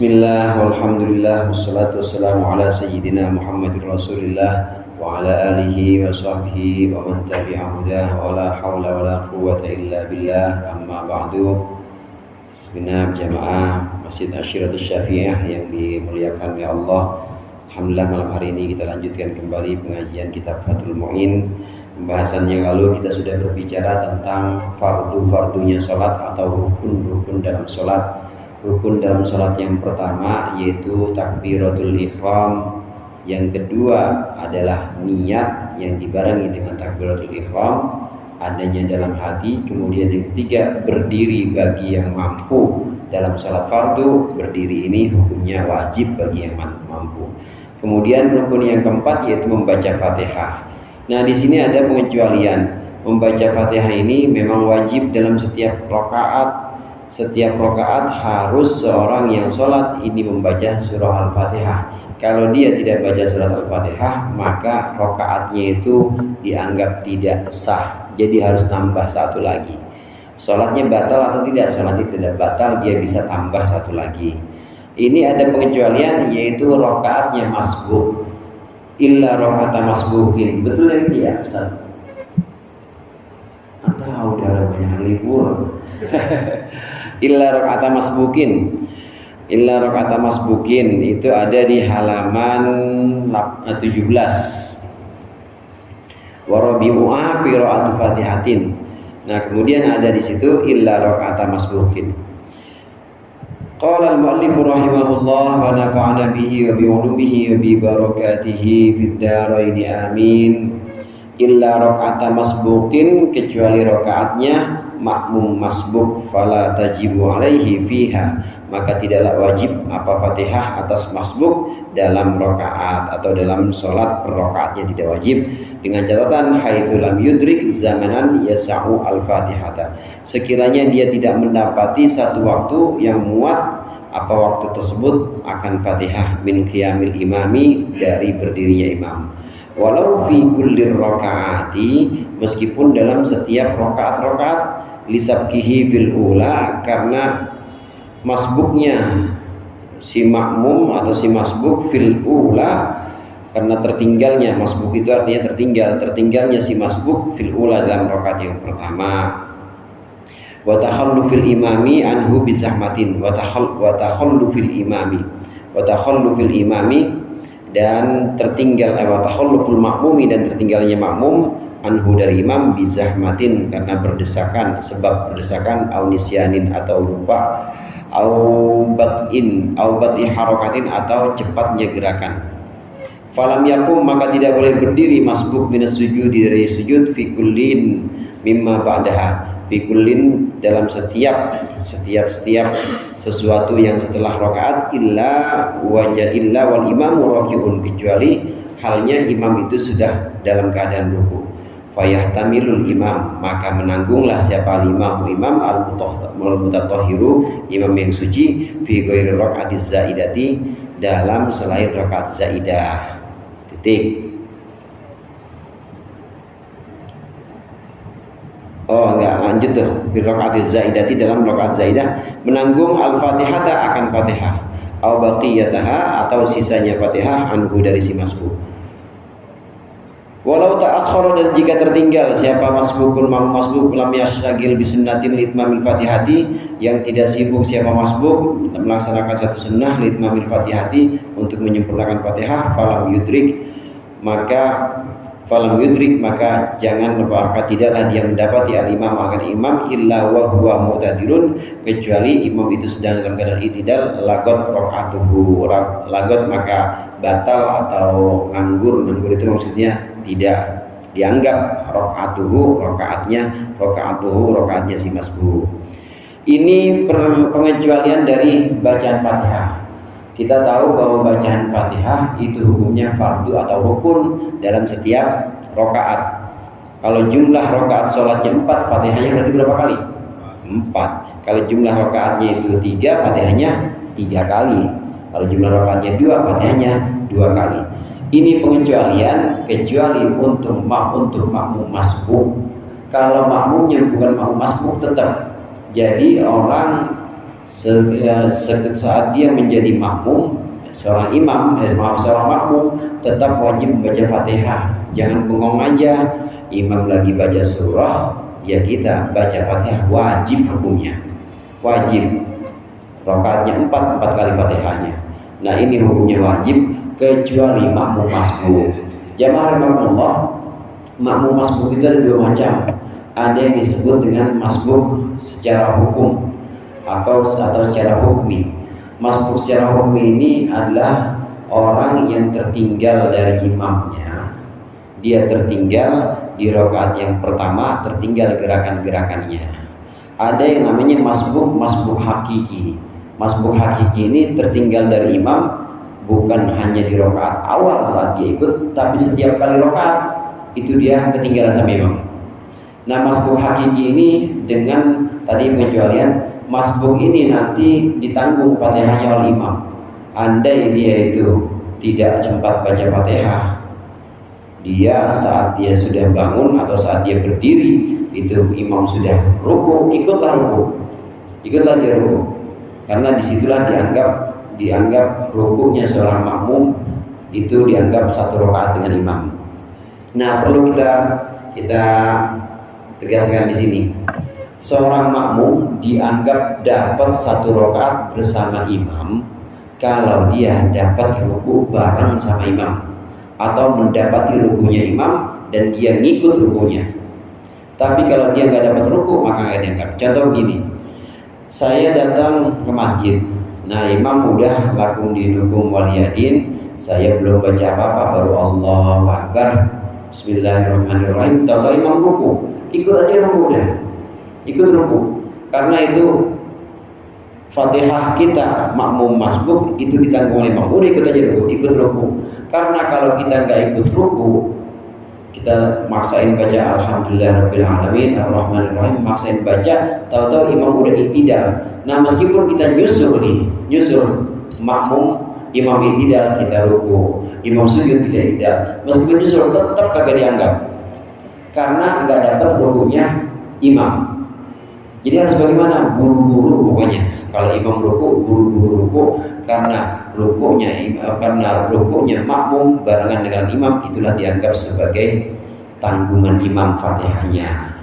Bismillah, walhamdulillah, wassalatu wassalamu ala sayyidina Muhammadir Rasulillah wa ala alihi wa sahbihi wa man tabi'ahu dah wa la hawla wa la quwwata illa billah, amma ba'du. Segenap jamaah Masjid Asyiratus Syafi'iyah yang dimuliakan oleh Allah, alhamdulillah malam hari ini kita lanjutkan kembali pengajian kitab Fathul Mu'in. Pembahasan yang lalu kita sudah berbicara tentang fardu-fardunya sholat atau rukun-rukun dalam sholat. Rukun dalam sholat yang pertama yaitu takbiratul ihram, yang kedua adalah niat yang dibarengi dengan takbiratul ihram, adanya dalam hati. Kemudian yang ketiga berdiri bagi yang mampu dalam sholat fardu. Berdiri ini hukumnya wajib bagi yang mampu. Kemudian rukun yang keempat yaitu membaca Fatihah. Nah, di sini ada pengecualian. Membaca Fatihah ini memang wajib dalam setiap rakaat. Setiap rakaat harus seorang yang sholat ini membaca surah Al-Fatihah. Kalau dia tidak baca surah Al-Fatihah, maka rakaatnya itu dianggap tidak sah. Jadi harus tambah satu lagi. Sholatnya batal atau tidak? Sholatnya tidak batal, dia bisa tambah satu lagi. Ini ada pengecualian, yaitu rakaatnya masbuk. Illa rakaat masbukin. Betul ya tidak, Ustaz? Atau udah banyak libur? Illa rakaat masbukin. Illa rakaat masbukin itu ada di halaman 17. Wa rabi'uha qira'atu Fatihatin. Nah, kemudian ada di situ illa rakaat masbukin. Qala al-mu'allif rahimahullah wa nafa'ana bihi wa bi 'ulumihi wa bi barakatihi fid dharain amin. Illa rakaat masbukin, kecuali rakaatnya makmum masbuk, fala tajibu alaihi fiha, maka tidaklah wajib apa Fatihah atas masbuk dalam rakaat atau dalam sholat per rakaatnya tidak wajib, dengan catatan haitsu lam yudrik zamanan yasa'u al-fatihata, sekiranya dia tidak mendapati satu waktu yang muat apa waktu tersebut akan Fatihah min qiyamil imami, dari berdirinya imam. Walau fi kulli rakaati, meskipun dalam setiap rakaat-rakaat, lisabkihi fil ula, karena masbuknya si makmum atau si masbuk fil ula, karena tertinggalnya masbuk itu artinya tertinggalnya si masbuk fil ula dalam rakaat yang pertama. Wa takhallu fil imami anhu bizahmatin, wa takhallu fil imami dan tertinggal takhalluful makmumi, dan tertinggalnya makmum anhu dari imam bizahmatin, karena berdesakan, sebab berdesakan, au nisyanin atau lupa, au bat'i harakatin atau cepatnya gerakan. Falam yakum, maka tidak boleh berdiri masbuk minas sujudi, dari sujud, fi kullin mimma ba'daha, fi kullin dalam setiap sesuatu yang setelah rakaat, illa wal imamu raki'un, kecuali halnya imam itu sudah dalam keadaan ruku. Fayahtamilul imam, maka menanggunglah siapa imam al-mutatahhiru, imam yang suci, fi ghairi rakaatiz zaidati, dalam selain rakaat zaidah. Titik. Oh enggak, lanjut tuh. Fi rakaatiz zaidati, dalam rakaat zaidah menanggung al-Fatihata, akan Fatihah, au baqiyataha, atau sisanya Fatihah, anhu dari si masbuk. Walau ta'akhkhara, dan jika tertinggal siapa masbukun masbuk, lam yashagil bi sunnatin litmamil fatihati, yang tidak sibuk siapa masbuk melaksanakan satu sunnah litmamil fatihati, untuk menyempurnakan Fatihah, falam yudrik, maka jangan, maka tidaklah dia mendapati al-imam akan imam, illa wa huwa mu'tadirun, kecuali imam itu sedang dalam keadaan i'tidal, lagot rakaatuhu, lagot maka batal atau nganggur itu maksudnya tidak dianggap rakaatnya si masbuk. Ini pengecualian dari bacaan Fatihah. Kita tahu bahwa bacaan Fatihah itu hukumnya fardu atau rukun dalam setiap rakaat. Kalau jumlah rakaat sholatnya 4, Fatihahnya berarti berapa kali? 4. Kalau jumlah rakaatnya itu 3, Fatihahnya 3 kali. Kalau jumlah rakaatnya 2, Fatihahnya 2 kali. Ini pengecualian, kecuali untuk makmum masbuk. Kalau makmumnya bukan makmum masbuk, tetap. Jadi orang Saat dia menjadi makmum, seorang makmum tetap wajib membaca Fatihah. Jangan bengong aja, imam lagi baca surah, ya kita baca Fatihah, wajib hukumnya. Wajib. Rakaatnya 4 kali Fatihahnya. Nah, ini hukumnya wajib kecuali makmum masbuk. Jamaah rahimakumullah, makmum masbuk itu ada dua macam. Ada yang disebut dengan masbuk secara hukum atau secara hukmi. Masbuk secara hukmi ini adalah orang yang tertinggal dari imamnya. Dia tertinggal di rakaat yang pertama, tertinggal gerakan-gerakannya. Ada yang namanya masbuk hakiki. Masbuk hakiki ini tertinggal dari imam bukan hanya di rakaat awal saat dia ikut, tapi setiap kali rakaat itu dia ketinggalan sama imam. Nah, masbuk hakiki ini dengan tadi pengecualian, masbuk ini nanti ditanggung Fatihahnya oleh imam. Andai dia itu tidak sempat baca Fatihah, dia saat dia sudah bangun atau saat dia berdiri itu imam sudah ruku, ikutlah dia ruku, karena disitulah dianggap rukunya seorang makmum itu dianggap satu rakaat dengan imam. Nah, perlu kita tegaskan di sini, seorang makmum dianggap dapat satu rakaat bersama imam kalau dia dapat ruku bareng sama imam atau mendapati rukunya imam dan dia ngikut rukunya. Tapi kalau dia nggak dapat ruku, maka nggak dianggap. Contoh begini, saya datang ke masjid, nah imam udah lakum dinukum waliyadin, saya belum baca apa-apa, baru Allahu Akbar, Bismillahirrahmanirrahim, tahu imam ruku, ikut aja ruku dah, ikut ruku. Karena itu Fatihah kita makmum masbuk itu ditanggung oleh imam, udah ikut aja ruku, ikut ruku. Karena kalau kita nggak ikut ruku, kita maksain baca Alhamdulillahirabbil alamin Ar-Rahmanir-Rahim, maksain baca, tahu-tahu imam udah i'tidal. Nah, meskipun kita nyusul makmum imam i'tidal, kita ruku, imam sujud kita i'tidal, meskipun nyusul tetap kagak dianggap karena nggak dapat rukunya imam. Jadi harus bagaimana? Buru-buru pokoknya. Kalau imam ruku, buru-buru ruku, karena rukunya makmum barengan dengan imam, itulah dianggap sebagai tanggungan imam Fatihahnya.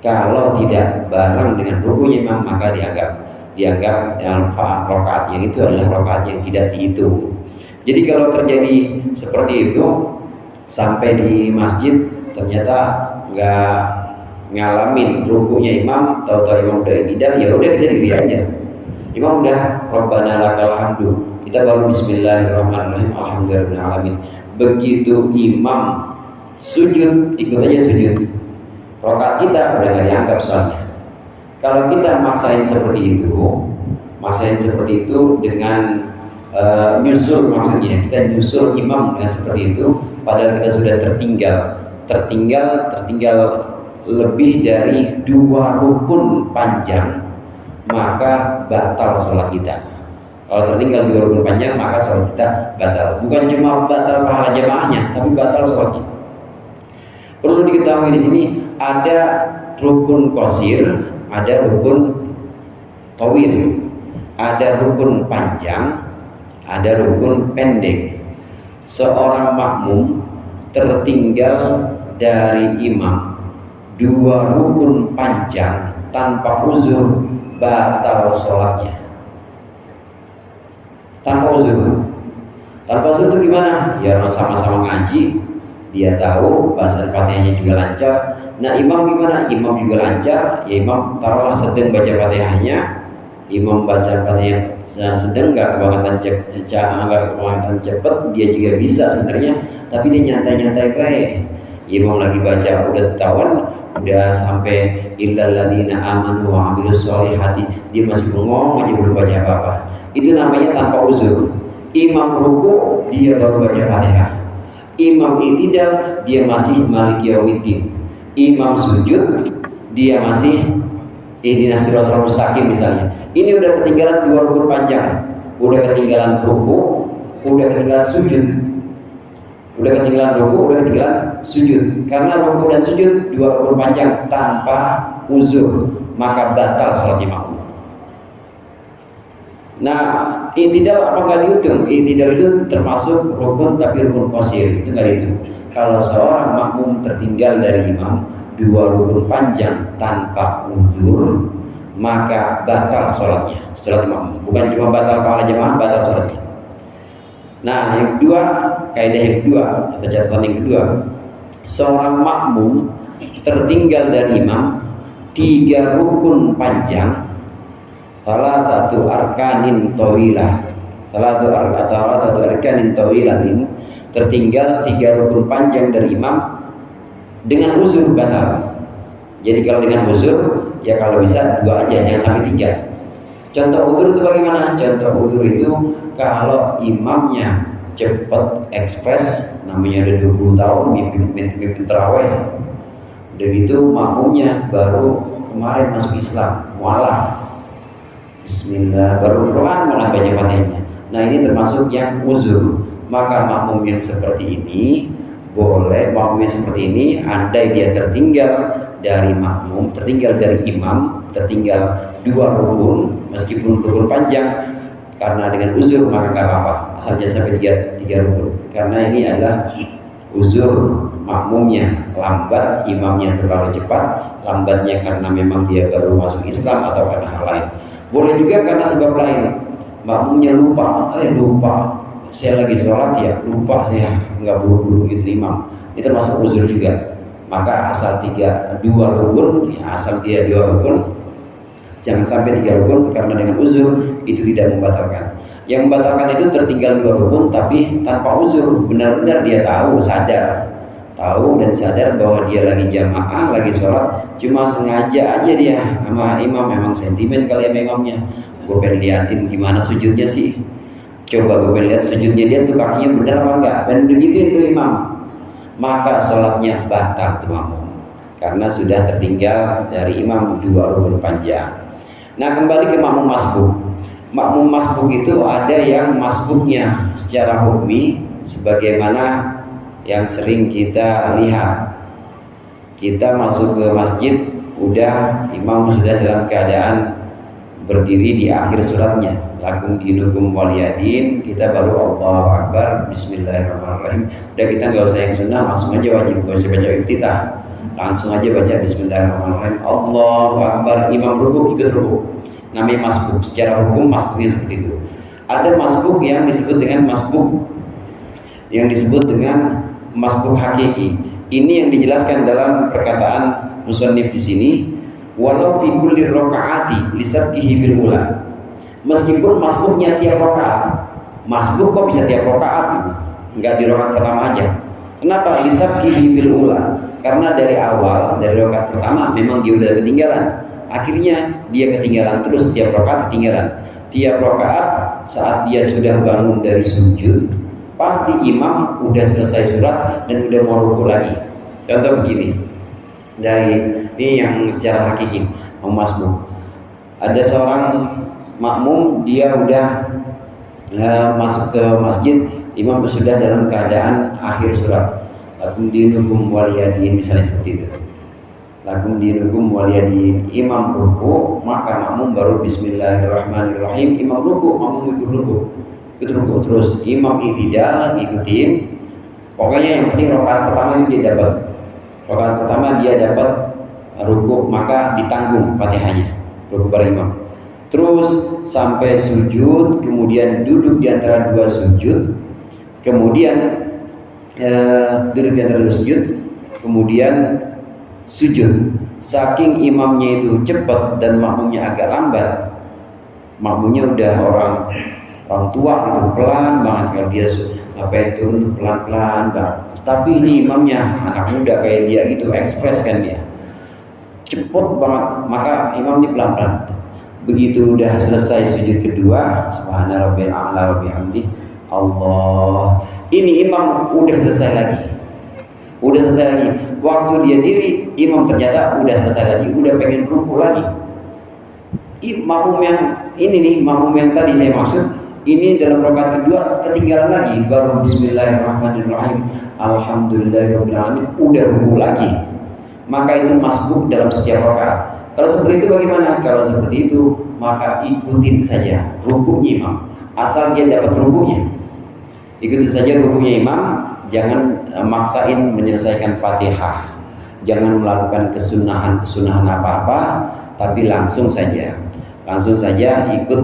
Kalau tidak bareng dengan rukunya imam, maka dianggap dalam rakaat yang itu adalah rakaat yang tidak dihitung. Jadi kalau terjadi seperti itu sampai di masjid ternyata nggak ngalamin rukunya imam, tahu-tahu imam udah i'tidal, ya udah kita diri aja. Imam udah Rabbana lakal hamdu, kita baru Bismillahirrahmanirrahim Alhamdulillahirabbil alamin. Begitu imam sujud, ikut aja sujud. Rakaat kita udah nggak dianggap soalnya. Kalau kita maksain seperti itu dengan nyusul, maksudnya kita nyusul imam dengan seperti itu, padahal kita sudah tertinggal lebih dari 2 rukun panjang, maka batal sholat kita. Kalau tertinggal 2 rukun panjang, maka sholat kita batal. Bukan cuma batal pahala jamaahnya, tapi batal sholatnya. Perlu diketahui di sini ada rukun qasir, ada rukun tawil, ada rukun panjang, ada rukun pendek. Seorang makmum tertinggal dari imam 2 rukun panjang tanpa uzur, batal sholatnya. Tanpa uzur itu gimana? Ya orang sama-sama ngaji, dia tahu bahasa Fatihahnya juga lancar. Nah, imam gimana? Imam juga lancar, ya imam taruhlah sedang baca Fatihahnya, imam baca Fatihah sedang, nggak kebangetan cepet, dia juga bisa sebenarnya, tapi dia nyantai-nyantai baik. Imam lagi baca udah tawan, udah sampai illal ladzina amanu wa amilus sholihati, dia masih bengong aja belum baca apa-apa. Itu namanya tanpa uzur. Imam ruku, dia baru baca Fatihah. Imam i'tidal, dia masih maliki yaumiddin. Imam sujud, dia masih ihdinas siratal mustaqim misalnya. Ini udah ketinggalan 2 rukun panjang, udah ketinggalan ruku, udah ketinggalan sujud. Udah ketinggalan sujud. Karena ruku dan sujud 2 rukun panjang tanpa uzur, maka batal salat imam. Nah, i'tidal apa nggak dihitung? I'tidal itu termasuk rukun tapi rukun qasir, itu nggak dihitung. Kalau seorang makmum tertinggal dari imam 2 rukun panjang tanpa udzur, maka batal sholatnya, sholat makmum. Bukan cuma batal pahala jemaah, batal sholatnya. Nah, yang kedua, kaidah yang kedua atau catatan yang kedua, seorang makmum tertinggal dari imam 3 rukun panjang, salah satu arkanin tawilah, salah satu arkanin tawilatin, tertinggal 3 rukun panjang dari imam dengan uzur batal. Jadi kalau dengan uzur, ya kalau bisa 2 aja, jangan sampai 3. Contoh uzur itu bagaimana? Contoh uzur itu kalau imamnya cepat ekspres, namanya udah 20 tahun mimpin tarawih, udah gitu makmumnya baru kemarin masuk Islam, mualaf, Bismillah, baru pelan baca Fatihahnya. Nah, ini termasuk yang uzur. Maka makmum yang seperti ini boleh, makmum yang seperti ini andai dia tertinggal dari makmum, tertinggal dari imam, tertinggal 2 rukun meskipun rukun panjang, karena dengan uzur maka nggak apa-apa, asal jangan sampai 3 rukun, karena ini adalah uzur makmumnya lambat, imamnya terlalu cepat, lambatnya karena memang dia baru masuk Islam atau karena hal lain. Boleh juga karena sebab lain, makmumnya lupa, saya lagi sholat ya, lupa saya nggak buru-buru gitu imam, itu termasuk uzur juga. Maka asal 2 rukun, ya asal dia 2 rukun, jangan sampai 3 rukun, karena dengan uzur itu tidak membatalkan. Yang membatalkan itu tertinggal 2 rukun tapi tanpa uzur, benar-benar dia tahu dan sadar bahwa dia lagi jamaah, lagi sholat, cuma sengaja aja dia sama imam, memang sentimen kali ya imamnya, gue pengen liatin gimana sujudnya sih, coba gue pengen lihat sujudnya dia tuh kakinya benar apa enggak, dan begitu itu imam, maka sholatnya batal tuh makmum, karena sudah tertinggal dari imam 2 rukun panjang. Nah, kembali ke makmum masbuk. Makmum masbuk itu ada yang masbuknya secara hukmi sebagaimana yang sering kita lihat. Kita masuk ke masjid, udah imam sudah dalam keadaan berdiri di akhir suratnya, lakum dinukum waliyadin, kita baru Allahu Akbar, Bismillahirrahmanirrahim. Udah, kita nggak usah yang sunnah, langsung aja wajib, nggak usah baca iftitah, langsung aja baca Bismillahirrahmanirrahim, Allahu Akbar, imam ruku ikut ruku. Namanya masbuk, secara hukum masbuknya seperti itu. Ada masbuk yang disebut dengan masbuk hakiki. Ini yang dijelaskan dalam perkataan musannif di sini, walau fi kulli rakaati lisabqihi fil ula. Meskipun masbuknya tiap rakaat, masbuk kok bisa tiap rakaat gitu, enggak di rakaat pertama aja. Kenapa? Lisabqihi fil ula. Karena dari awal, dari rakaat pertama memang dia udah ketinggalan. Akhirnya dia ketinggalan terus, tiap rakaat ketinggalan. Tiap rakaat saat dia sudah bangun dari sujud, pasti imam udah selesai surat dan udah mau ruku lagi. Contoh begini, dari ini yang secara hakiki masbuk. Ada seorang makmum, dia udah masuk ke masjid, imam sudah dalam keadaan akhir surat, lakum dinukum waliyadin, misalnya seperti itu, lakum dinukum waliyadin, imam ruku, maka makmum baru Bismillahirrahmanirrahim, imam ruku, makmum ikut ruku terus, imam i'tidal ngikutin. Pokoknya yang penting rakaat pertama itu dia dapat ruku, maka ditanggung Fatihahnya, ruku bareng imam, terus sampai sujud, kemudian duduk di antara 2 sujud, kemudian kemudian sujud. Saking imamnya itu cepat dan makmumnya agak lambat, makmumnya udah orang tua gitu, pelan banget, kalau dia turun pelan-pelan banget. Tapi ini imamnya anak muda kayak dia gitu, ekspres kan dia, cepet banget, maka imam ini pelan-pelan. Begitu udah selesai sujud kedua, subhana rabbil a'la wa bihamdi, Allah, ini imam udah selesai lagi. Waktu dia diri, imam ternyata udah selesai lagi, udah pengen ruku lagi. Makmum yang ini nih, makmum yang tadi saya maksud, ini dalam rakaat kedua ketinggalan lagi, baru Bismillahirrahmanirrahim, Alhamdulillahirrahmanirrahim, udah ruku lagi. Maka itu masbuk dalam setiap rakaat. Kalau seperti itu bagaimana? Kalau seperti itu maka ikutin saja rukuknya imam, asal dia dapat rukuknya. Ikuti saja rukuknya imam, jangan maksain menyelesaikan Fatihah. Jangan melakukan kesunahan apa-apa, tapi langsung saja ikut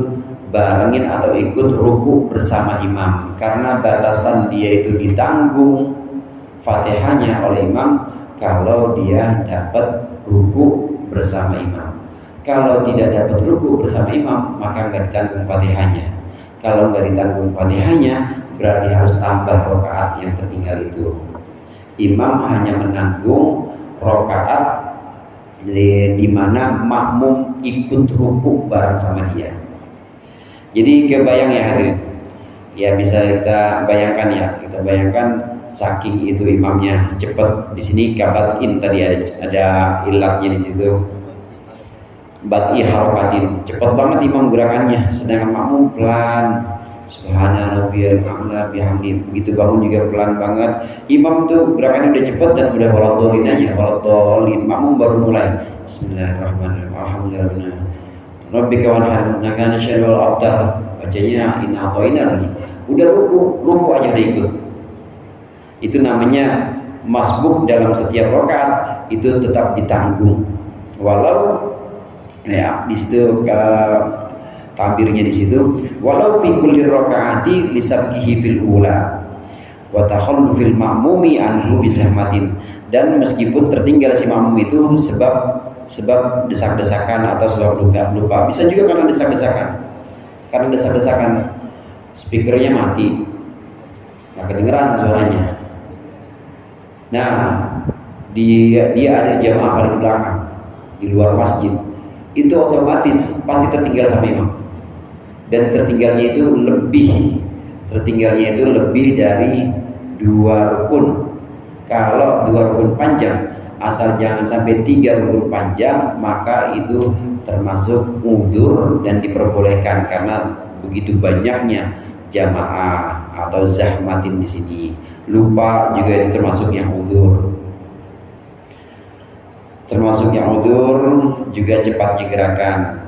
barengin atau ikut ruku bersama imam. Karena batasan dia itu ditanggung Fatihahnya oleh imam kalau dia dapat ruku bersama imam. Kalau tidak dapat ruku bersama imam, maka nggak ditanggung Fatihahnya. Kalau nggak ditanggung Fatihahnya, berarti harus tambah rakaat yang tertinggal itu. Imam hanya menanggung rakaat di mana makmum ikut ruku bareng sama dia. Jadi kebayang ya hadirin. Ya bisa kita bayangkan ya. Kita bayangkan saking itu imamnya cepat. Di sini kabatin tadi ada ilatnya di situ. Bat'i harokatin, cepat banget imam gerakannya, sedangkan makmum pelan. Subhana rabbiyal a'la bihamdi, begitu bangun juga pelan banget. Imam tuh gerakannya udah cepat dan udah waladhdallin aja, waladhdallin. Makmum baru mulai. Bismillahirrahmanirrahim. Alhamdulillah. Rabbika wanhar, nakana syarwal abtar. Bacanya inna atoina lagi. Udah ruku aja udah ikut. Itu namanya masbuk dalam setiap rakaat itu tetap ditanggung. Walau ya di situ tabirnya di situ, walau fi kulli rakaati lisabqihi fil ula wa takhallufil ma'mumi anhu bisahmatin, dan meskipun tertinggal si makmum itu sebab desak-desakan atau sebab lupa, bisa juga karena desak-desakan speakernya mati nggak kedengeran suaranya. Nah dia ada jamaah paling belakang di luar masjid, itu otomatis pasti tertinggal sama imam, dan tertinggalnya itu lebih dari 2 rukun. Kalau 2 rukun panjang, asal jangan sampai 3 rukun panjang, maka itu termasuk udzur dan diperbolehkan karena begitu banyaknya jamaah atau zahmatin di sini. Lupa juga itu termasuk yang udzur. Juga cepatnya gerakan.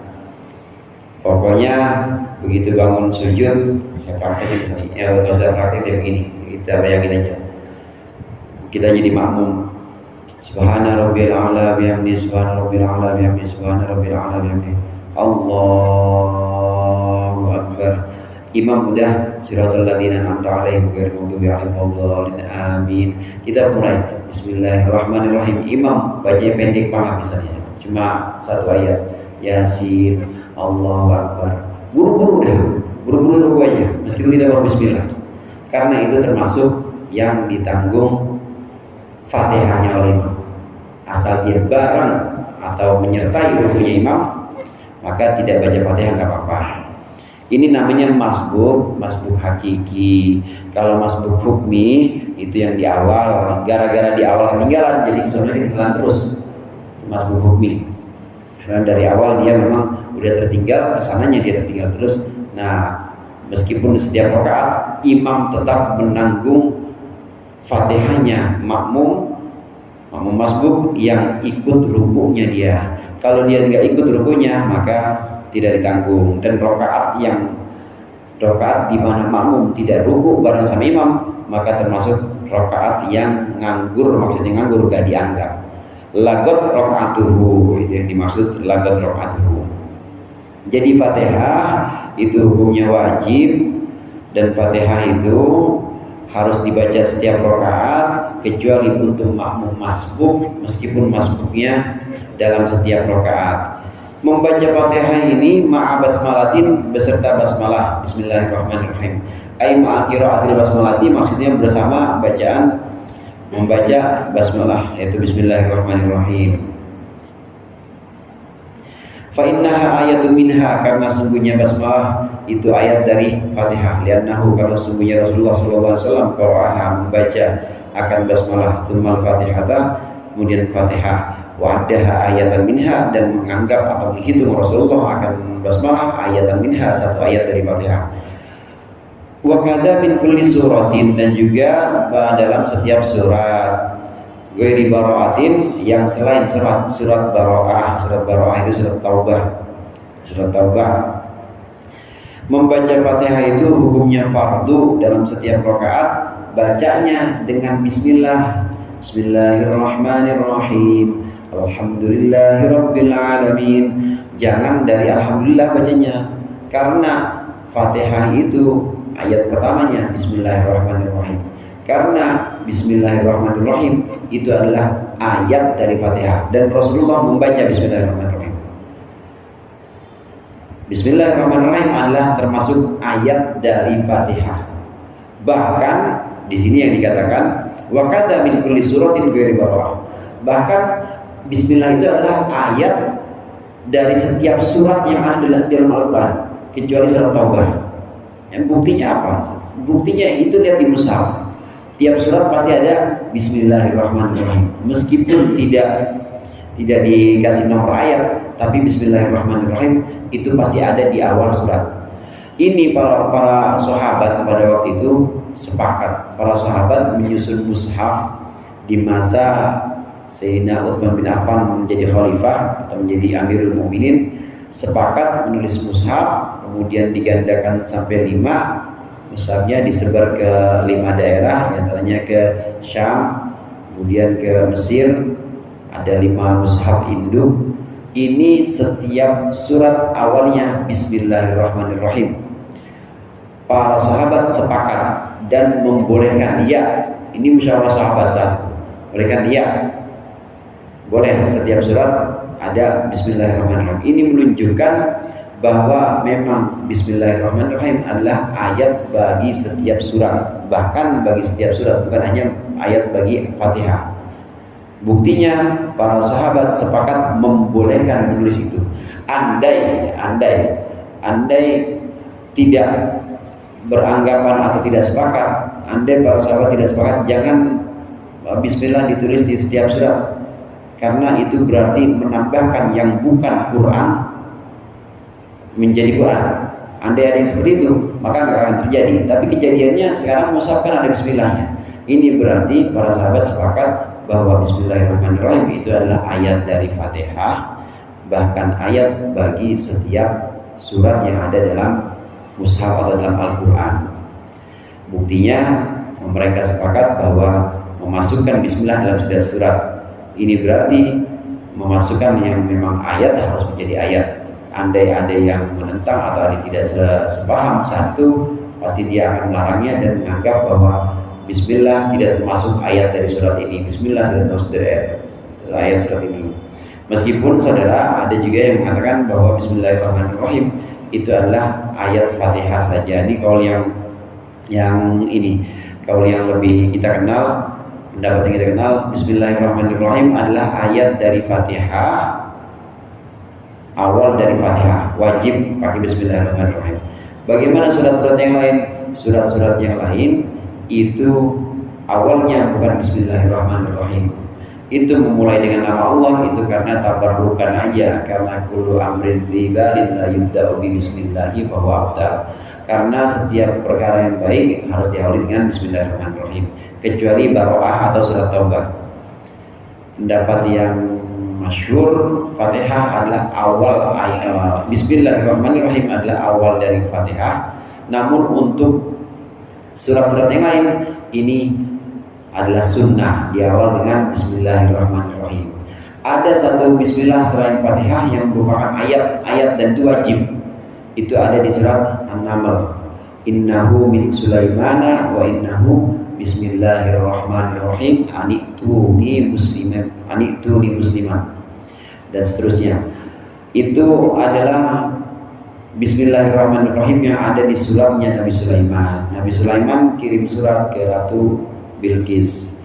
Pokoknya begitu bangun sujud, saya praktekin di sini. Kalau saya praktekin begini, kita bayangin aja. Kita jadi makmum. Subhana rabbil a'la bihamdi, subhana rabbil a'la bihamdi, subhana rabbil a'la bihamdi. Allahu akbar. Imam udah siratal ladzina an'amta 'alaihim ghairil maghdubi 'alaihim waladdallin, amin. Kita mulai Bismillahirrahmanirrahim. Imam bacanya pendek banget misalnya, cuma 1 ayat, Yasin, Allahu akbar. Buru-buru ruku aja meskipun kita baru bismillah. Karena itu termasuk yang ditanggung Fatihahnya oleh imam. Asal dia bareng atau menyertai rukunya imam, maka tidak baca Fatihah nggak apa-apa. Ini namanya masbuk hakiki. Kalau masbuk hukmi itu yang di awal, gara-gara di awal ketinggalan, jadi sebenarnya ketinggalan terus. Masbuk hukmi. Karena dari awal dia memang udah tertinggal, kesananya dia tertinggal terus. Nah, meskipun setiap rakaat imam tetap menanggung Fatihahnya makmum masbuk yang ikut rukunya dia. Kalau dia tidak ikut rukunya, maka tidak ditanggung. Dan rakaat di mana makmum tidak ruku bareng sama imam, maka termasuk rakaat yang nganggur, maksudnya nganggur gak dianggap. Lagot rakaatuhu, itu yang dimaksud lagot rakaatuhu. Jadi Fatihah itu hukumnya wajib, dan Fatihah itu harus dibaca setiap rakaat kecuali untuk makmum masbuk, meskipun masbuknya dalam setiap rakaat. Membaca Fatihah ini ma'a basmalatin, beserta basmalah, bismillahirrahmanirrahim. Ai ma'a qiraatil basmalati, maksudnya bersama bacaan membaca basmalah, yaitu bismillahirrahmanirrahim. Fa innaha ayatun minha, karena sungguhnya basmalah itu ayat dari Fatihah. Liannahu, karena sungguhnya Rasulullah sallallahu alaihi wasallam qara'aha, membaca akan basmalah, tsummal Fatihata, kemudian Fatihah. Wa'adaha ayatan minha, dan menganggap atau menghitung Rasulullah akan basmalah ayatan minha, 1 ayat dari Fatihah. Wa kadza min kulli suratin, dan juga dalam setiap surat. ghairi bara'atin, yang selain surat bara'ah. Surat bara'ah itu surat taubah. Membaca Fatihah itu hukumnya fardu dalam setiap rakaat. Bacanya dengan bismillah, bismillahirrahmanirrahim, alhamdulillahirabbil alamin. Jangan dari alhamdulillah bacanya, karena Fatihah itu ayat pertamanya bismillahirrahmanirrahim. Karena bismillahirrahmanirrahim itu adalah ayat dari Fatihah, dan Rasulullah membaca bismillahirrahmanirrahim. Bismillahirrahmanirrahim adalah termasuk ayat dari Fatihah. Bahkan di sini yang dikatakan wa kata min kulli suratin ghairi bara'ah. Bahkan bismillah itu adalah ayat dari setiap surat yang ada dalam Al-Quran kecuali surat Taubah. Yang buktinya apa? Buktinya itu lihat di mushaf. Tiap surat pasti ada bismillahirrahmanirrahim. Meskipun tidak dikasih nomor ayat, tapi bismillahirrahmanirrahim itu pasti ada di awal surat. Ini para sahabat pada waktu itu sepakat. Para sahabat menyusun mushaf di masa Sayyidina Utsman bin Affan menjadi khalifah atau menjadi Amirul Mukminin. Sepakat menulis mushaf, kemudian digandakan sampai 5. Mushafnya disebar ke 5 daerah, diantaranya ke Syam, kemudian ke Mesir. Ada 5 mushaf induk. Ini setiap surat awalnya bismillahirrahmanirrahim. Para sahabat sepakat dan membolehkan, ya, ini musyawarah sahabat saat itu, bolehkan, ya, boleh setiap surat ada bismillahirrahmanirrahim. Ini menunjukkan bahwa memang bismillahirrahmanirrahim adalah ayat bagi setiap surat, bahkan bagi setiap surat, bukan hanya ayat bagi Fatihah. Buktinya para sahabat sepakat membolehkan menulis itu. Andai tidak beranggapan atau tidak sepakat, andai para sahabat tidak sepakat, jangan bismillah ditulis di setiap surat, karena itu berarti menambahkan yang bukan Quran menjadi Quran. Andai ada yang seperti itu, maka nggak akan terjadi. Tapi kejadiannya sekarang mushaf kan ada bismillahnya. Ini berarti para sahabat sepakat bahwa bismillahirrahmanirrahim itu adalah ayat dari Fatihah, bahkan ayat bagi setiap surat yang ada dalam mushaf atau dalam Al-Quran. Buktinya mereka sepakat bahwa memasukkan bismillah dalam setiap surat ini berarti memasukkan yang memang ayat harus menjadi ayat. Andai ada yang menentang atau ada tidak sepaham satu, pasti dia akan melarangnya dan menganggap bahwa bismillah tidak termasuk ayat dari surat ini, bismillah tidak termasuk dari ayat surat ini. Meskipun saudara, ada juga yang mengatakan bahwa bismillahirrahmanirrahim itu adalah ayat Fatihah saja. Ini kaul yang lebih kita kenal, pendapat yang kita kenal. Bismillahirrahmanirrahim adalah ayat dari Fatihah, awal dari Fatihah, wajib pakai bismillahirrahmanirrahim. Bagaimana surat-surat yang lain? Surat-surat yang lain itu awalnya bukan bismillahirrahmanirrahim. Itu memulai dengan nama Allah itu karena tabarrukan aja, karena kullu amrin dzibalin la yubda'u bi bismillahi fa huwa afdal. Karena setiap perkara yang baik harus diawali dengan bismillahirrahmanirrahim, kecuali bara'ah atau surat taubah. Pendapat yang masyhur, Fatihah adalah awal ayat, bismillahirrahmanirrahim adalah awal dari Fatihah. Namun untuk surat-surat yang lain ini adalah sunnah di awal dengan bismillahirrahmanirrahim. Ada satu bismillah selain Fatihah yang merupakan ayat dan itu wajib. Itu ada di surat An-Naml. Innahu min Sulaimana wa innahu bismillahirrahmanirrahim ani'tuni musliman dan seterusnya. Itu adalah bismillahirrahmanirrahim yang ada di suratnya Nabi Sulaiman. Nabi Sulaiman kirim surat ke Ratu Bilqis.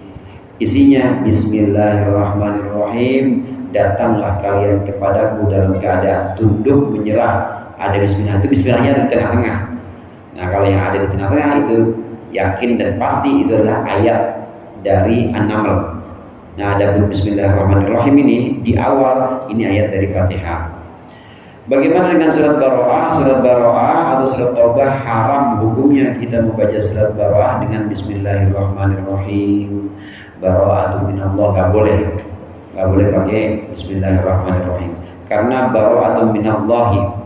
Isinya bismillahirrahmanirrahim, datanglah kalian kepadaku dalam keadaan tunduk menyerah. Ada bismillah, itu bismillahnya di tengah-tengah. Nah, kalau yang ada di tengah-tengah itu yakin dan pasti itu adalah ayat dari An-Naml. Nah, ada bismillahirrahmanirrahim ini di awal, ini ayat dari Fatihah. Bagaimana dengan surat Bara'ah? Surat Bara'ah atau surat Taubah haram hukumnya kita membaca surat Bara'ah dengan bismillahirrahmanirrahim. bara'atun minallah, nggak boleh pakai Bismillahirrahmanirrahim, karena bara'atun minallahi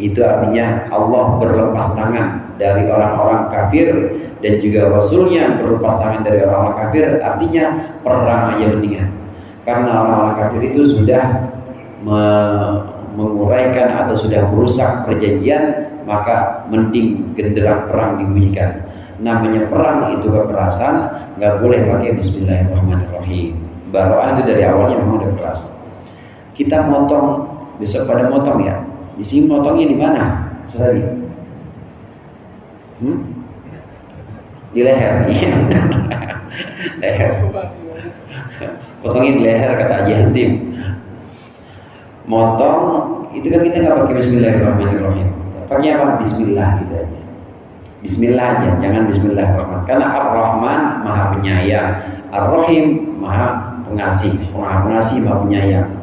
itu artinya Allah berlepas tangan dari orang-orang kafir dan juga Rasulnya berlepas tangan dari orang-orang kafir, artinya perang aja mendingan, karena orang-orang kafir itu sudah menguraikan atau sudah merusak perjanjian, maka mending genderang perang dibunyikan. Namanya perang itu kekerasan, nggak boleh pakai Bismillahirrahmanirrahim. Baroah itu dari awalnya memang udah keras. Kita motong, besok pada motong ya. Di sini motongnya di mana? Sorry. Di leher. Leher. Potongin di leher kata Yazim. Motong itu kan kita nggak pakai Bismillahirrahmanirrahim. Pakai apa? Bismillah gitu aja. Bismillah aja, jangan Bismillahirrahmanirrahim. Karena Ar-Rahman Maha Penyayang, Ar-Rahim Maha Pengasih, Maha Penyayang.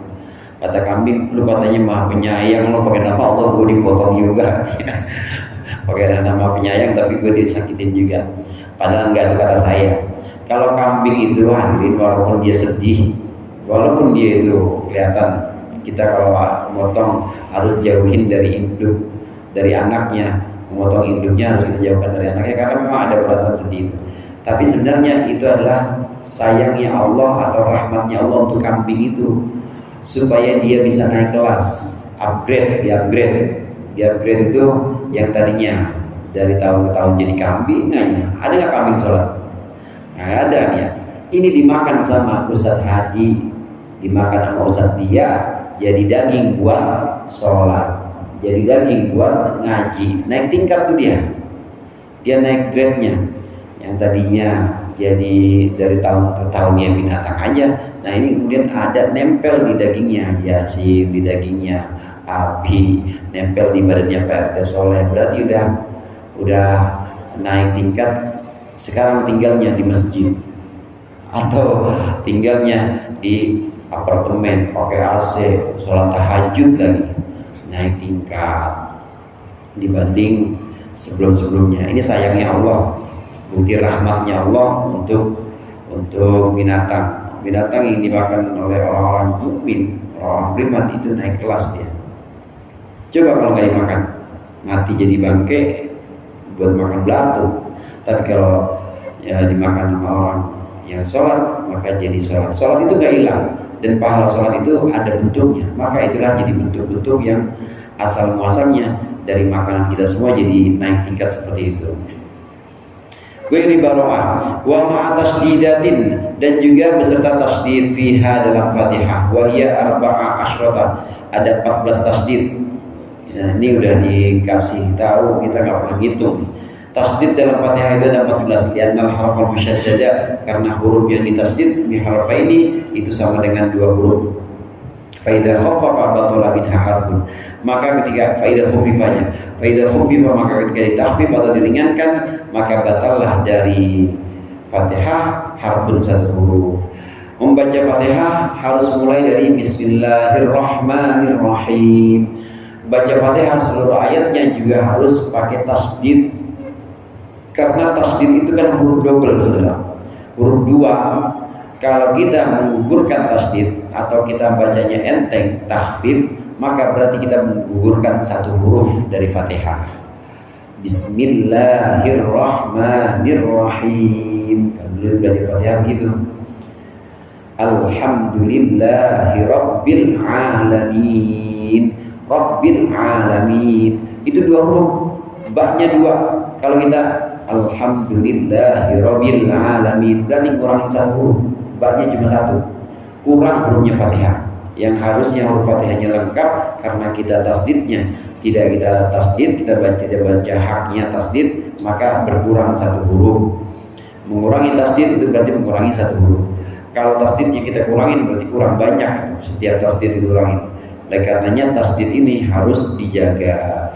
Kata kambing, lu katanya Maha Penyayang, lu pakai nama Allah, gue dipotong juga. Pakai nama penyayang, tapi gue disakitin juga. Padahal enggak, itu kata saya. Kalau kambing itu hadirin, walaupun dia sedih, walaupun dia itu kelihatan, kita kalau motong harus jauhin dari induk, dari anaknya. Memotong induknya harus kita jauhkan dari anaknya, karena memang ada perasaan sedih itu. Tapi sebenarnya itu adalah sayangnya Allah atau rahmatnya Allah untuk kambing itu, supaya dia bisa naik kelas, upgrade itu yang tadinya dari tahun ke tahun jadi kambing. Ada nggak kambing sholat? Nggak ada ya. Ini dimakan sama Ustadz Hadi, dimakan sama Ustadz dia, jadi daging buat sholat, jadi daging buat ngaji. Naik tingkat tuh dia naik grade-nya. Yang tadinya jadi dari tahun ke tahunnya binatang aja, nah ini kemudian ada nempel di dagingnya Yasin, di dagingnya Abi, nempel di badannya PRT Soleh. Berarti udah naik tingkat. Sekarang tinggalnya di masjid atau tinggalnya di apartemen pakai AC, sholat tahajud lagi, naik tingkat dibanding sebelum-sebelumnya. Ini sayangnya Allah, bukti rahmatnya Allah untuk binatang yang dimakan oleh orang-orang mukmin, orang beriman, itu naik kelas dia. Coba kalau nggak dimakan, mati jadi bangke buat makan belatung. Tapi kalau ya dimakan sama orang yang sholat, maka jadi sholat. Sholat itu nggak hilang, dan pahala sholat itu ada bentuknya. Maka itulah jadi bentuk-bentuk yang asal muasalnya dari makanan kita semua jadi naik tingkat seperti itu. Ini baro'ah wa ma'a tasdidatin, dan juga beserta tasdid fiha dalam Fatihah. Wa hiya arba'a asyrata, ada 14 tasdid. Nah, ini udah dikasih tahu, kita nggak pernah ngitung. Tasdid dalam Fatihah itu ada 14, li'annal harfal musyaddada, karena huruf yang ditasdid biharfa ini itu sama dengan 2 huruf. Fa idza khaffafa batala minha harfun, maka ketika faidah khufifah maka ketika ditakhfif atau diringankan, maka batallah dari Fatihah harfun, 1 huruf. Membaca Fatihah harus mulai dari Bismillahirrahmanirrahim. Baca Fatihah seluruh ayatnya juga harus pakai tasdid, karena tasdid itu kan huruf double, saudara, huruf 2. Kalau kita menggugurkan tasdid atau kita bacanya enteng, takhfif, maka berarti kita menggugurkan 1 huruf dari Fatihah. Bismillahirrahmanirrahim. Kalau dulu belajar Fatihah gitu. Alhamdulillahi rabbil alamin. Rabbil alamin. Itu 2 huruf, ba-nya 2. Kalau kita Alhamdulillahi rabbil alamin, berarti kurangin 1 huruf. Ba-nya cuma 1, kurang hurufnya Fatihah. Yang harusnya huruf Fatihahnya lengkap, karena kita tasdidnya tidak kita tasdid, tidak baca haknya tasdid, maka berkurang 1 huruf. Mengurangi tasdid itu berarti mengurangi 1 huruf. Kalau tasdidnya kita kurangin, berarti kurang banyak, setiap tasdid dikurangin. Oleh karenanya tasdid ini harus dijaga.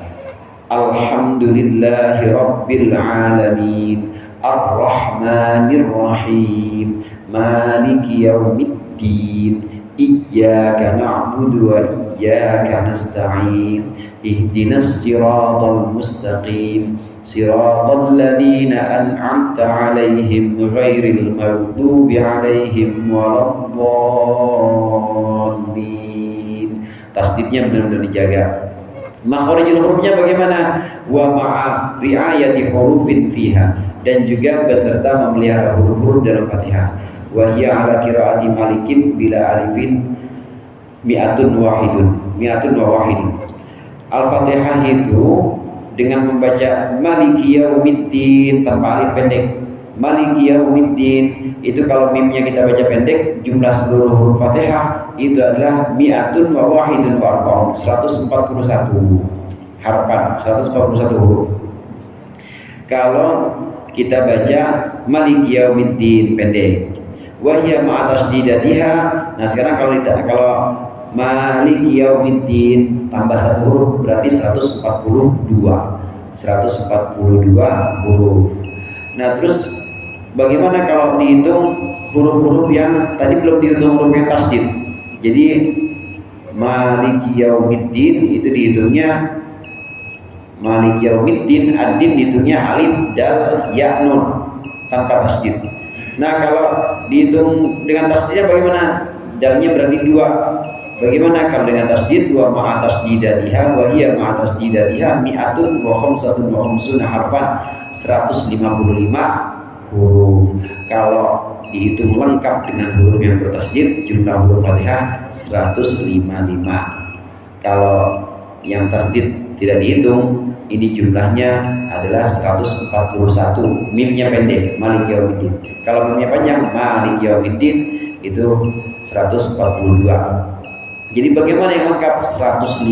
Alhamdulillahi rabbil alamin, Ar-Rahmanir-Rahim, Maliki yaumiddin, Iyyaka na'budu wa iyyaka nasta'in ihdinas siratal mustaqim siratal ladzina an'amta 'alaihim ghairil maghdubi 'alaihim waladdallin. Tasdidnya benar-benar dijaga. Makharijul hurufnya bagaimana? Wa ma'a riayati hurufin fiha, dan juga beserta memelihara huruf-huruf dalam Fatihah. Wa hiya ala qiraati malikin bila alifin mi'atun wa wahidun. Al-Fatihah itu dengan membaca Maliki Yaumiddin tanpa alif pendek. Maliki Yaumiddin itu kalau mimnya kita baca pendek, jumlah seluruh huruf Fatihah itu adalah mi'atun wa wahidun wa arba'un, 141 harfan, 141 huruf. Kalau kita baca Maliki Yaumiddin pendek, wa hiya ma'a tasydidatiha. Nah, sekarang kalau Maliki Yaumiddin tambah satu huruf berarti 142 huruf. Nah, terus bagaimana kalau dihitung huruf-huruf yang tadi belum dihitung huruf yang tasdid? Jadi Maliki Yaumiddin itu dihitungnya Maliki Yaumiddin, ad-din dihitungnya alif, dal, ya, nun tanpa tasdid. Nah, kalau dihitung dengan tasdidnya bagaimana? Dalnya berarti 2. Bagaimana kalau dengan tasdid? Wa ma'a tasdidatiha wa hiya ma'a tasdidatiha mi'atun wa khamsatun wa khamsuna harfan, 155 huruf. Kalau dihitung lengkap dengan huruf yang bertasdid, jumlah huruf Fatihah 155. Kalau yang tasdid tidak dihitung, ini jumlahnya adalah 141. Mimnya pendek, Maliki Yaumiddin. Kalau mimnya panjang, Maliki Yaumiddin, itu 142. Jadi bagaimana yang lengkap? 155.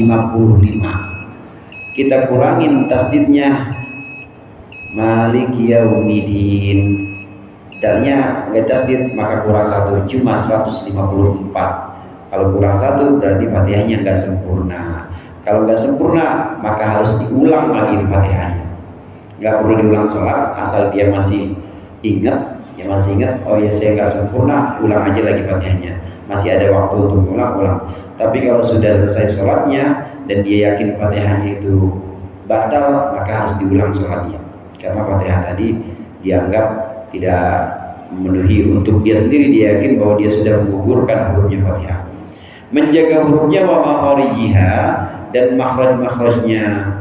Kita kurangin tasdidnya, Maliki Yaumiddin. Dalnya nggak tasdid, maka kurang 1, cuma 154. Kalau kurang 1 berarti Fatihahnya nggak sempurna. Kalau nggak sempurna, maka harus diulang lagi Fatihahnya. Nggak perlu diulang sholat, asal dia masih ingat, oh ya saya nggak sempurna, ulang aja lagi Fatihahnya. Masih ada waktu untuk ulang. Tapi kalau sudah selesai sholatnya dan dia yakin Fatihahnya itu batal, maka harus diulang sholatnya. Karena Fatihah tadi dianggap tidak memenuhi untuk dia sendiri, dia yakin bahwa dia sudah menggugurkan hurufnya Fatihah. Menjaga hurufnya wa makharijiha, dan makhraj-makhrajnya.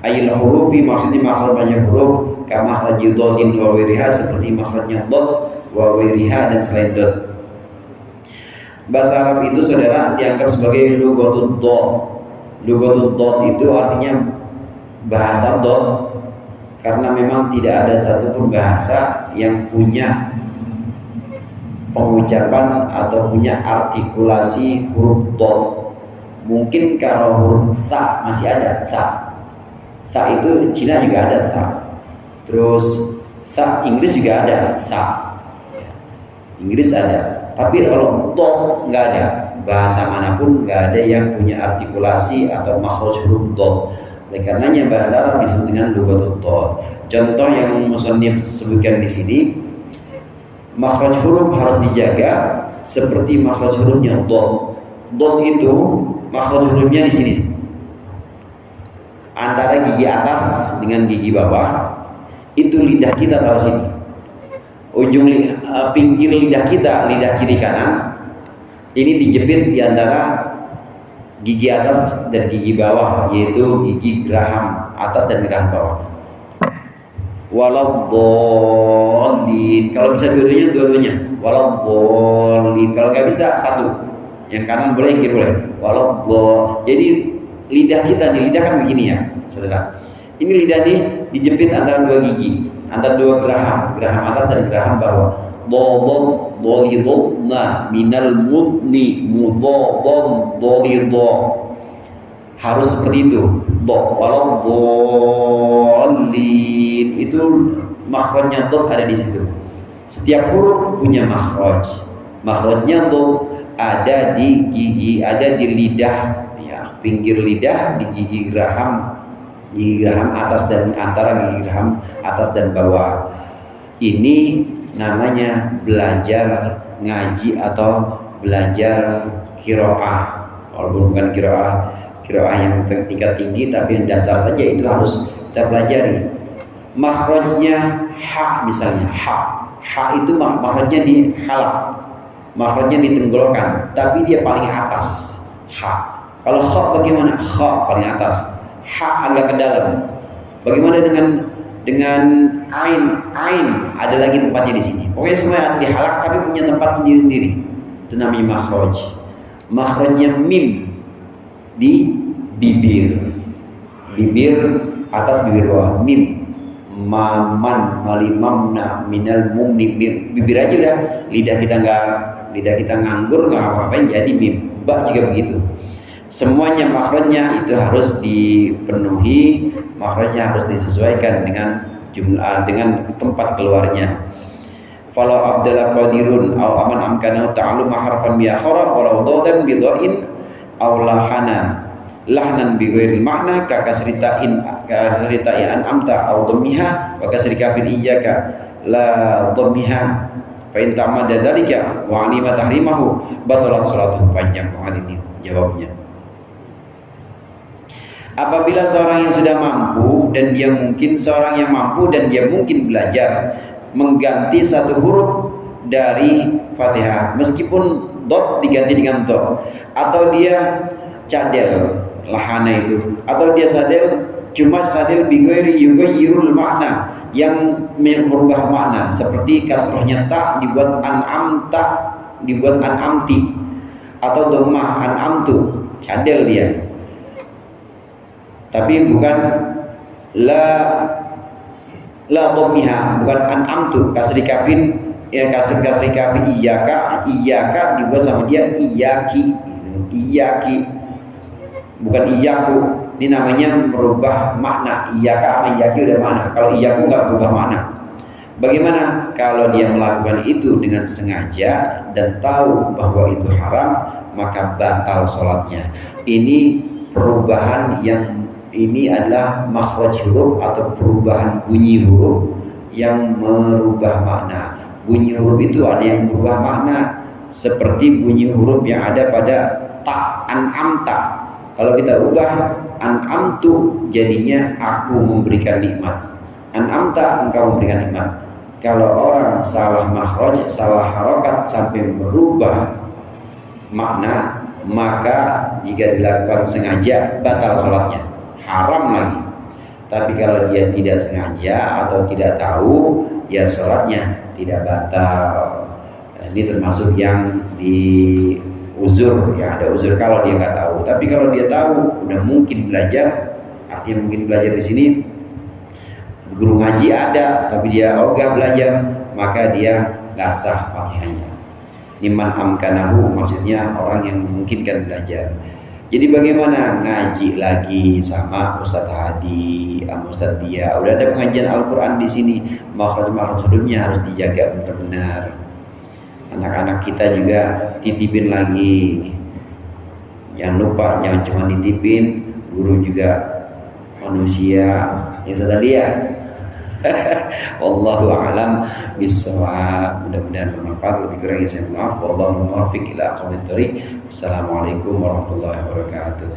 Ayil hurufi, maksudnya makhrajnya huruf, ka makhraji dodin wa wiriha, seperti makhrajnya dod wa wiriha dan selain dod. Bahasa Arab itu saudara dianggap sebagai lugatul dod. Lugatul dod itu artinya bahasa dod, karena memang tidak ada satupun bahasa yang punya pengucapan atau punya artikulasi huruf dod. Mungkin kalau huruf sa masih ada, sa itu Cina juga ada sa. Terus sa Inggris juga ada sa. Inggris ada. Tapi kalau dod nggak ada. Bahasa manapun nggak ada yang punya artikulasi atau makhraj huruf dod. Oleh karenanya bahasa Arab disebut dengan lugatul dod. Contoh yang musannif sebutkan di sini, makhraj huruf harus dijaga seperti makhraj hurufnya dod. Dod itu makhraj hurufnya di sini, antara gigi atas dengan gigi bawah, itu lidah kita taruh sini. Ujung pinggir lidah kita, lidah kiri kanan, ini dijepit di antara gigi atas dan gigi bawah, yaitu gigi geraham atas dan geraham bawah. Waladdallin, kalau bisa dua-duanya. Waladdallin, kalau nggak bisa satu, yang kanan boleh, yang kiri boleh. Waladdallin. Jadi lidah kita nih, lidah kan begini ya, saudara. Ini lidah nih dijepit antara dua gigi, antara dua geraham atas dan geraham bawah. Dolidolna minal mudni dolidol, harus seperti itu. Waladdallin itu makhrajnya dot ada di situ. Setiap huruf punya makhraj. Makhrajnya dot ada di gigi, ada di lidah, ya, pinggir lidah, di gigi geraham atas dan antara gigi geraham atas dan bawah. Ini namanya belajar ngaji atau belajar qiraah. walaupun bukan qiraah yang tingkat tinggi, tapi yang dasar saja itu harus kita pelajari. Makhrajnya ha misalnya, ha itu makhrajnya di halak, makhrajnya ditenggorokan, tapi dia paling atas, ha. Kalau kha bagaimana? Kha paling atas, ha agak ke dalam. Bagaimana dengan ain ada lagi tempatnya di sini. Pokoknya semua ada di halak tapi punya tempat sendiri-sendiri. Itu namanya makhraj. Makhrajnya mim di bibir atas, bibir bawah, mim. Maman malimamna minal mumni, bibir aja udah, lidah kita nganggur nggak apa-apain jadi mim. Ba juga begitu. Semuanya makhrajnya itu harus dipenuhi, makhrajnya harus disesuaikan dengan jumlah, dengan tempat keluarnya. Falau abdala qadirun aw aman amkana ta'allum harfan bi akhara walau dadan bi dhain aw lahnan bi ghairi makna ka kasritain amta aw dhammiha wa kasrikafin iyyaka la dhammiha fa in ta'amada dzalika wa alima tahrimahu batalat salatuhu. Panjang banget ini jawabnya. Apabila seorang yang sudah mampu dan dia mungkin belajar mengganti satu huruf dari Fatihah, meskipun dot diganti dengan do, atau dia cadel lahana itu, atau dia cuma sadel bighairi yughayyirul makna, yang merubah makna, seperti kasrohnya tak dibuat an'amta dibuat an'amti, atau dhammah an'amtu, cadel dia. Tapi bukan la dhammiha, bukan an'amtu, kasri kafin iyyaka dibuat sama dia iyyaki, bukan iyyaku. Ini namanya merubah makna. Iyyaka sama iyyaki udah makna, kalau iyyaku enggak berubah makna. Bagaimana kalau dia melakukan itu dengan sengaja dan tahu bahwa itu haram, maka batal sholatnya. Ini perubahan ini adalah makhraj huruf atau perubahan bunyi huruf yang merubah makna. Bunyi huruf itu ada yang merubah makna, seperti bunyi huruf yang ada pada ta, an'amta. Kalau kita ubah an'amtu jadinya aku memberikan nikmat, an'amta engkau memberikan nikmat. Kalau orang salah makhraj, salah harokat sampai merubah makna, maka jika dilakukan sengaja batal sholatnya, haram lagi. Tapi kalau dia tidak sengaja atau tidak tahu, ya sholatnya tidak batal. Ini termasuk yang di uzur, yang ada uzur kalau dia nggak tahu. Tapi kalau dia tahu, udah mungkin belajar, artinya mungkin belajar di sini, guru ngaji ada, tapi dia ogah belajar, maka dia nggak sah Fatihahnya. Liman amkanahu, maksudnya orang yang memungkinkan belajar. Jadi bagaimana ngaji lagi sama Ustadz Hadi, sama Ustadz Dia? Udah ada pengajian Al-Quran di sini, makhraj hurufnya harus dijaga benar-benar. Anak-anak kita juga titipin lagi. Jangan lupa, jangan cuma nitipin, guru juga manusia. Ya Ustadz Dia. Wallahu a'lam bishawab. Mudah-mudahan bermanfaat. Lebih kurangnya saya maaf. Wallahu muwaffiq ila aqwamit thoriq. Assalamualaikum warahmatullahi wabarakatuh.